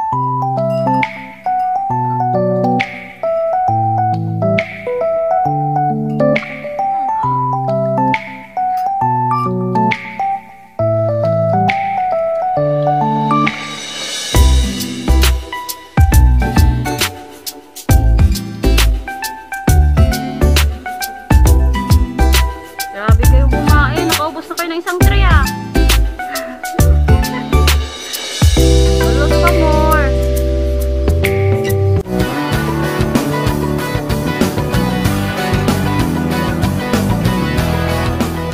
Grabe kayo kumain. Nakaubos na kayo ng isang tray ah. Balot pa more.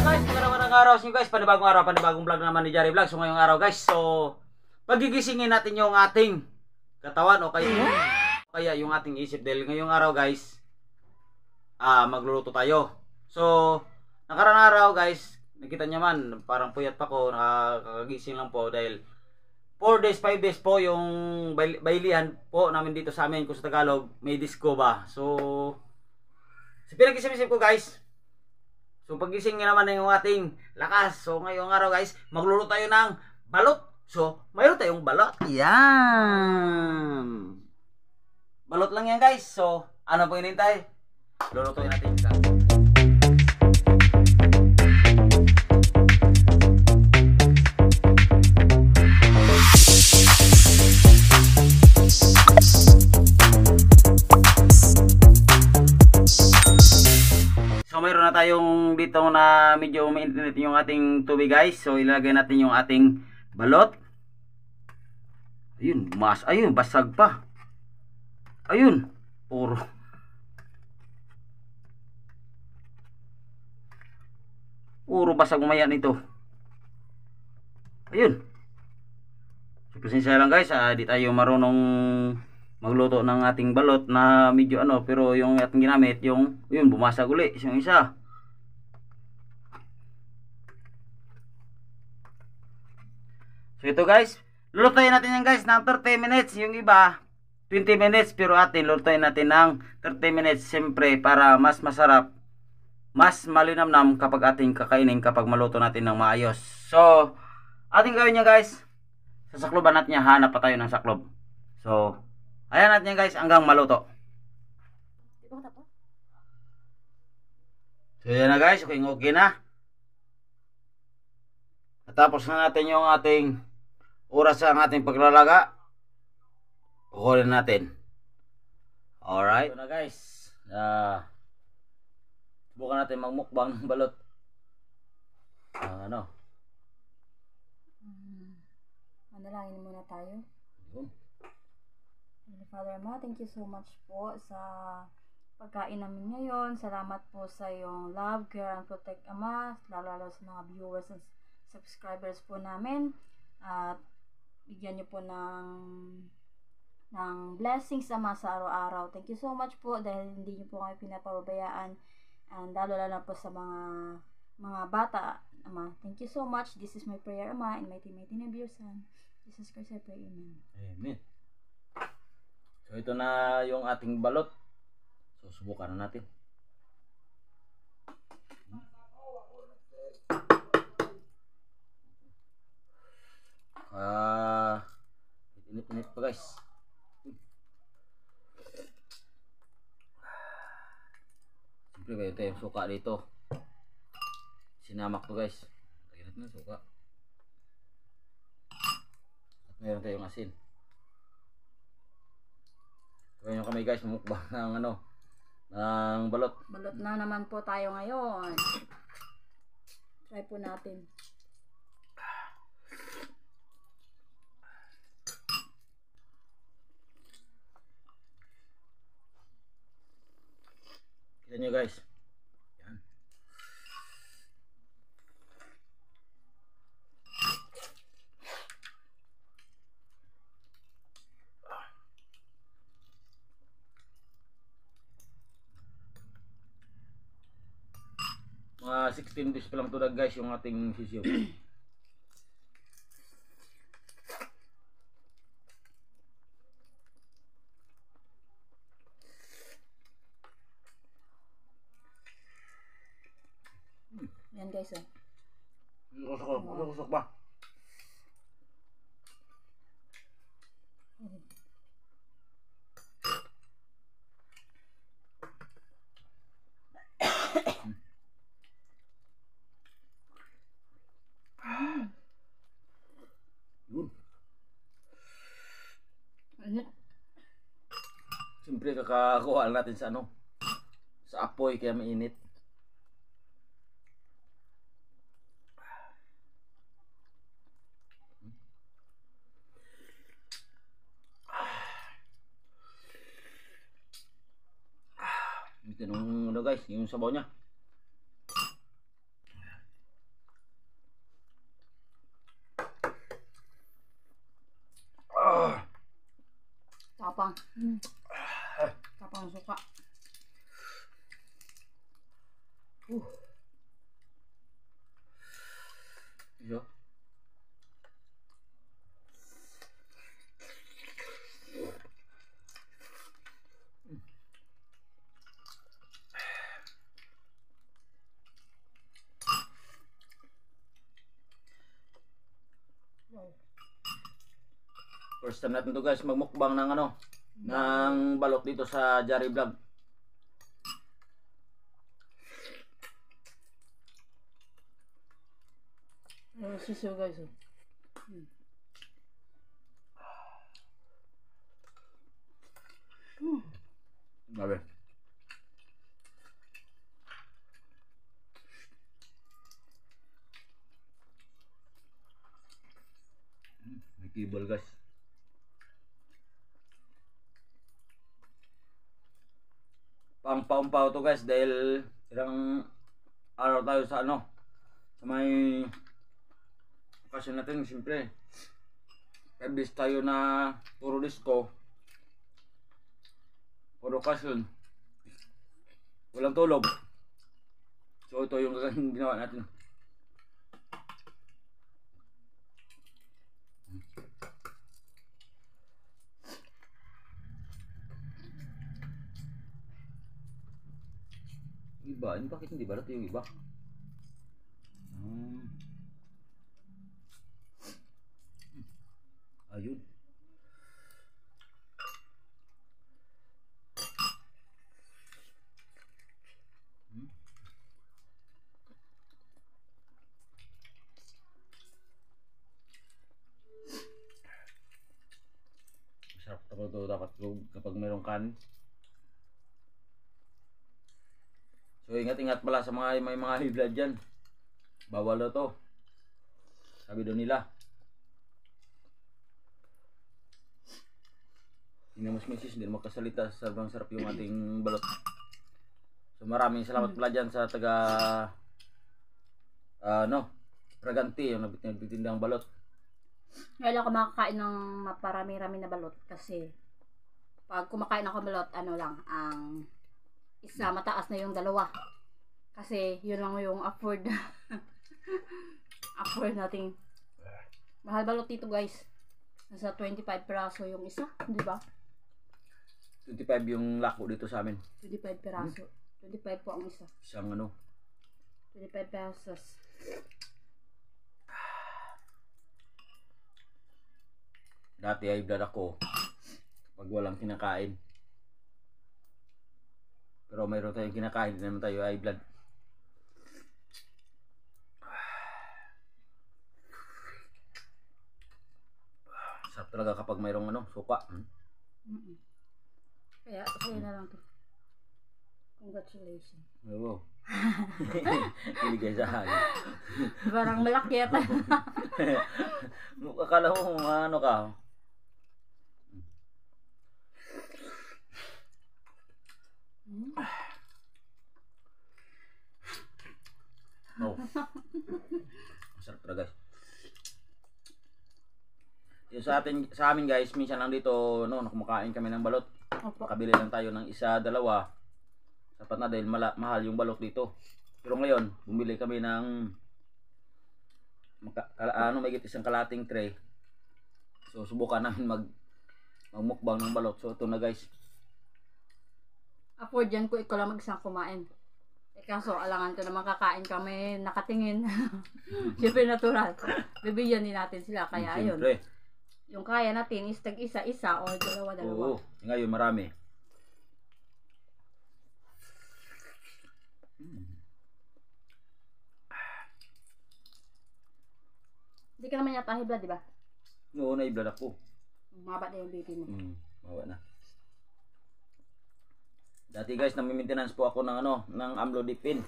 Guys, magandang araw sa inyo guys. Panibagong araw, panibagong vlog naman ni Jari Vlog. So ngayong araw guys, so pagigisingin natin yung ating katawan o kaya yung ating isip. Dahil ngayong araw guys, magluluto tayo. So nakarang araw guys, nakita niyo man, parang puyat pa ko, nakakagising lang po dahil 4 days, 5 days po yung bailihan po namin dito sa amin kung sa Tagalog, may disco ba. So, pinag-isip-isip ko guys, so pagising nga naman yung ating lakas. So ngayong araw guys, magluluto tayo ng balot. So, mayroon tayong balot. Yan. Balot lang yan guys. So, ano po hinintay? Lulutuin natin yung mayroon na tayong dito na medyo mainit yung ating tubig guys. So ilagay natin yung ating balot. Ayun, ayun, basag pa. Ayun, puro basag umaya nito. Ayun. So pasensya lang guys, di tayo marunong magluto ng ating balot na medyo pero yung ating ginamit yun bumasag uli yung isa. So ito guys, lulutuin natin yan guys ng 30 minutes, yung iba 20 minutes, pero atin lulutuin natin ng 30 minutes siyempre para mas masarap, mas malinamnam kapag ating kakainin kapag maluto natin ng maayos. So ating gawin niya guys, sasakloban natin niya, hanap pa tayo ng saklob. So ayan natin yan guys hanggang maluto. So yan na guys, okay na. Natapos na natin yung ating oras sa ating paglalaga. Kukunin natin. Alright. So na guys, subukan natin magmukbang ng balot. Manalangin muna tayo. Father Ma, thank you so much po sa pagkain namin ngayon. Salamat po sa iyong love, care, and protect, Ama, lalo sa mga viewers and subscribers po namin. At bigyan niyo po ng blessings, Ama, sa araw-araw. Thank you so much po dahil hindi niyo po kami pinapababayaan, and lalo po sa mga bata, Ama. Thank you so much. This is my prayer, Ama, in mighty name of your Son, Jesus Christ, I pray. Amen. Amen. So ito na yung ating balot. So subukan na natin. Init pa guys. Siyempre mayroon tayong suka dito. Sinamak to guys. Lagyan natin ng suka. At mayroon tayong asin. Kaya nyo kami guys, mukbang ng ng balot. Balot na naman po tayo ngayon. Try po natin. Kita nyo guys. Yan. Mga 16 days pa lang to guys yung ating sisiyo. Yan guys oh. Usok ba? Ano? Siyempre kakakuha natin sa ano, sa apoy kaya mainit. Ito nung ano guys, yung sabaw niya. Tapang. Tapang suka. Yo. Wow. First time natin to guys magmukbang ng ano, ng balot dito sa Jari Vlog. Sisiyo guys. Grabe. May kibol guys. Pang-paumpaw to guys dahil ilang araw tayo sa ano, sa may okasyon natin siyempre. 5 days tayo na puro disco. Puro okasyon. Walang tulog. So ito yung ginawa natin. Iba, ini bakit hindi balat yung iba? Ayun. Masarap to dapat kapag mayroong kanin. So ingat-ingat pala sa mga may mga high blood dyan. Bawal na to. Sabi doon nila. Tingnan mo si Mrs. Hindi makasalita. Sobrang sarap yung ating balot. So maraming salamat pala dyan sa taga Praganti yung nabitindang balot. Ngayon ako makakain ng maparami-rami na balot kasi pag kumakain ako balot, ano lang, ang isa mataas na yung dalawa. Kasi yun lang yung afford. Afford natin. Mahal balot dito guys. Nasa 25 peraso yung isa, di ba? 25 yung lako dito sa amin. 25 peraso. 25 po ang isa. Isang ano. 25 pesos. Dati ay blood ako pag walang kinakain. Pero mayroon tayong kinakain, hindi naman tayo ay blood. Sarap talaga kapag mayroong ano, suka. Kaya sa'yo na lang to. Congratulations. Oo. Kiligay sa akin. Parang malaki yata. Akala mo ano ka. Oh. Masarap talaga guys. Yung sa amin guys, minsan lang dito kumakain kami ng balot. Opo. Kabili lang tayo ng isa, dalawa. Sapat na dahil mahal yung balot dito. Pero ngayon, bumili kami ng may isang kalating tray. So subukan namin magmukbang ng balot. So ito na guys. Afford yan ko ikaw lang mag-isang kumain. Kaso alangan ko naman kakain kami nakatingin. Siyempre natural. Bibigyan din natin sila kaya ayun. Siyempre. Yung kaya natin is tag isa-isa o dalawa-dalawa. Oo, ngayon marami. Hindi ka naman yata hibla, di ba? Noon ay blood ako. Mababa na yung baby mo. Mawa na. Dati guys, nami-maintenance po ako ng ng amlodipine.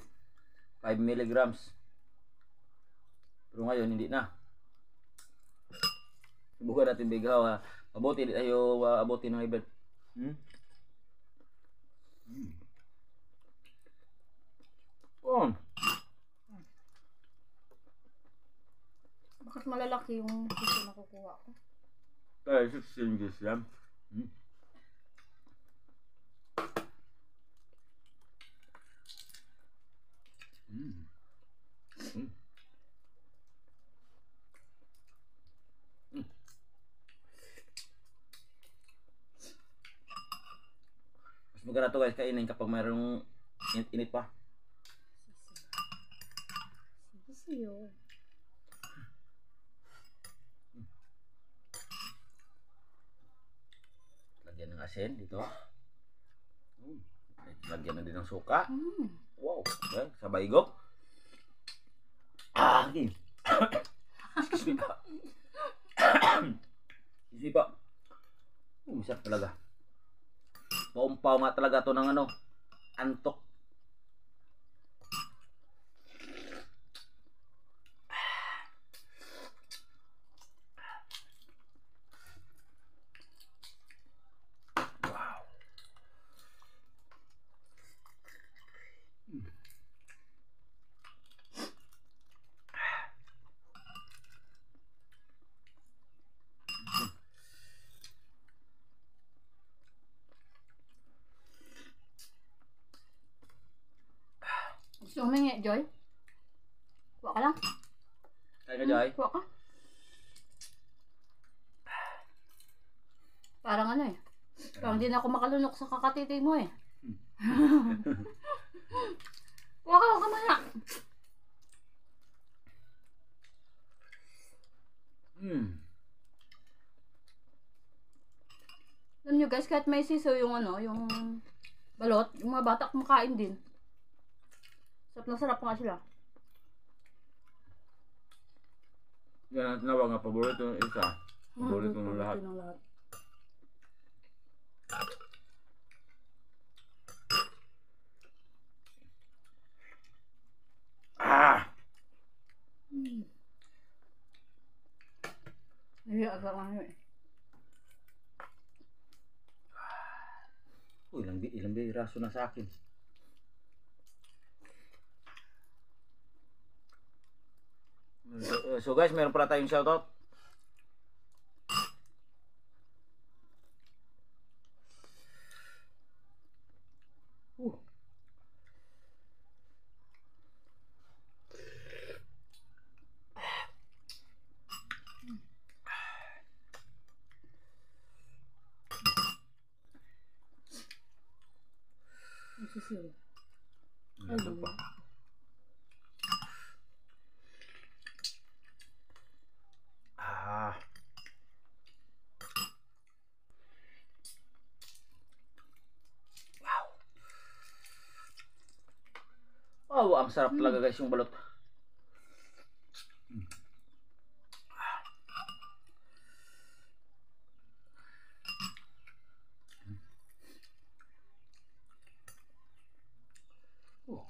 5 milligrams. Pero ngayon hindi na. Subukan natin bigaw ha. Mabuti di tayo abuti ng ibet. Bakit malalaki yung gusto na kukuha ko? Kaya 16 guys yan. Mas maganda to guys kainin kapag mayroong init pa. Sisiyo. Lagyan ng asin dito. Lagyan na din ng suka. Wow, okay. Sabay go. Okay. Excuse me pa. Excuse me pa. Masarap talaga. Paumpaw nga talaga to ng antok. Wow. Gusto mo humingi, Joy? Kuha ka lang. Kaya ka, Joy? Kuha ka. Parang parang di na ako makalunok sa kakatiti mo eh. Kuha ka, kamaya. Alam nyo guys, kahit may siso yung yung balot, yung mga bata kumakain din. Sarap na sarap nga sila. Yan ang tinawag nga paborito ng isa. Paborito ng lahat. Nahiya agak nga eh. Ilang biraso na sa akin. So guys, meron pala tayong shoutout. Sisiyo. Ano pa? Wow, ang sarap talaga guys yung balot.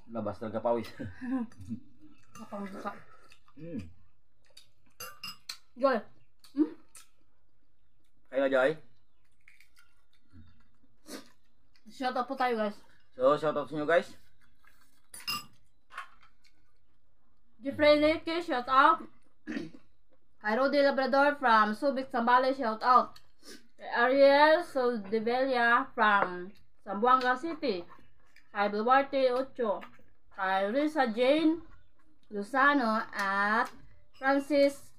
Labas talaga pawis. Napangbuka. Joy. Kaya Joy? Shoutout po tayo guys. So, shoutout sa inyo guys. Jeffrey Leke, shout out. Kay Rudy Labrador from Subic, Zambales, shout out. Kay Ariel Soldevilla from Zamboanga City. Kay Bulwarte Ocho. Kay Risa Jane Luzano at Francis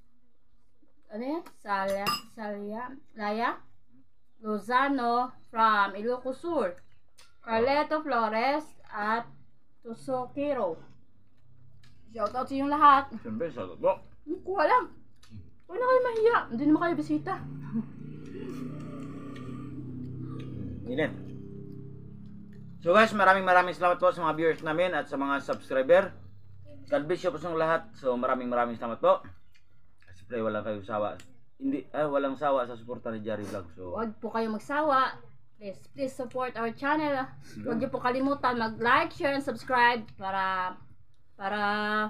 Laya Lozano from Ilocos Sur. Carleto Flores at Tusokiro. Shoutout sa inyong lahat. Siyempre, shoutout mo. Kuha lang. Huwag na kayo mahiya. Hindi naman kayo bisita. Init. So guys, maraming salamat po sa mga viewers namin at sa mga subscriber. God bless you po sa lahat. So maraming salamat po. Siyempre, wala kayong sawa walang sawa sa suporta ni Jerry Vlog. So, Huwag po kayo magsawa. Please support our channel. Huwag niyo po kalimutan mag-like, share, and subscribe para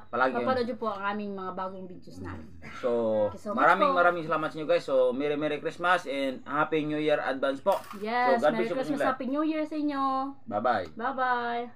Palagi mapanood niyo po ang aming mga bagong videos namin. So, Thank you so much maraming salamat sa inyo guys. So, Merry Christmas and Happy New Year advance po. Yes, So, God Merry bless you po sa Christmas, inyo. Happy New Year sa inyo. Bye-bye. Bye-bye.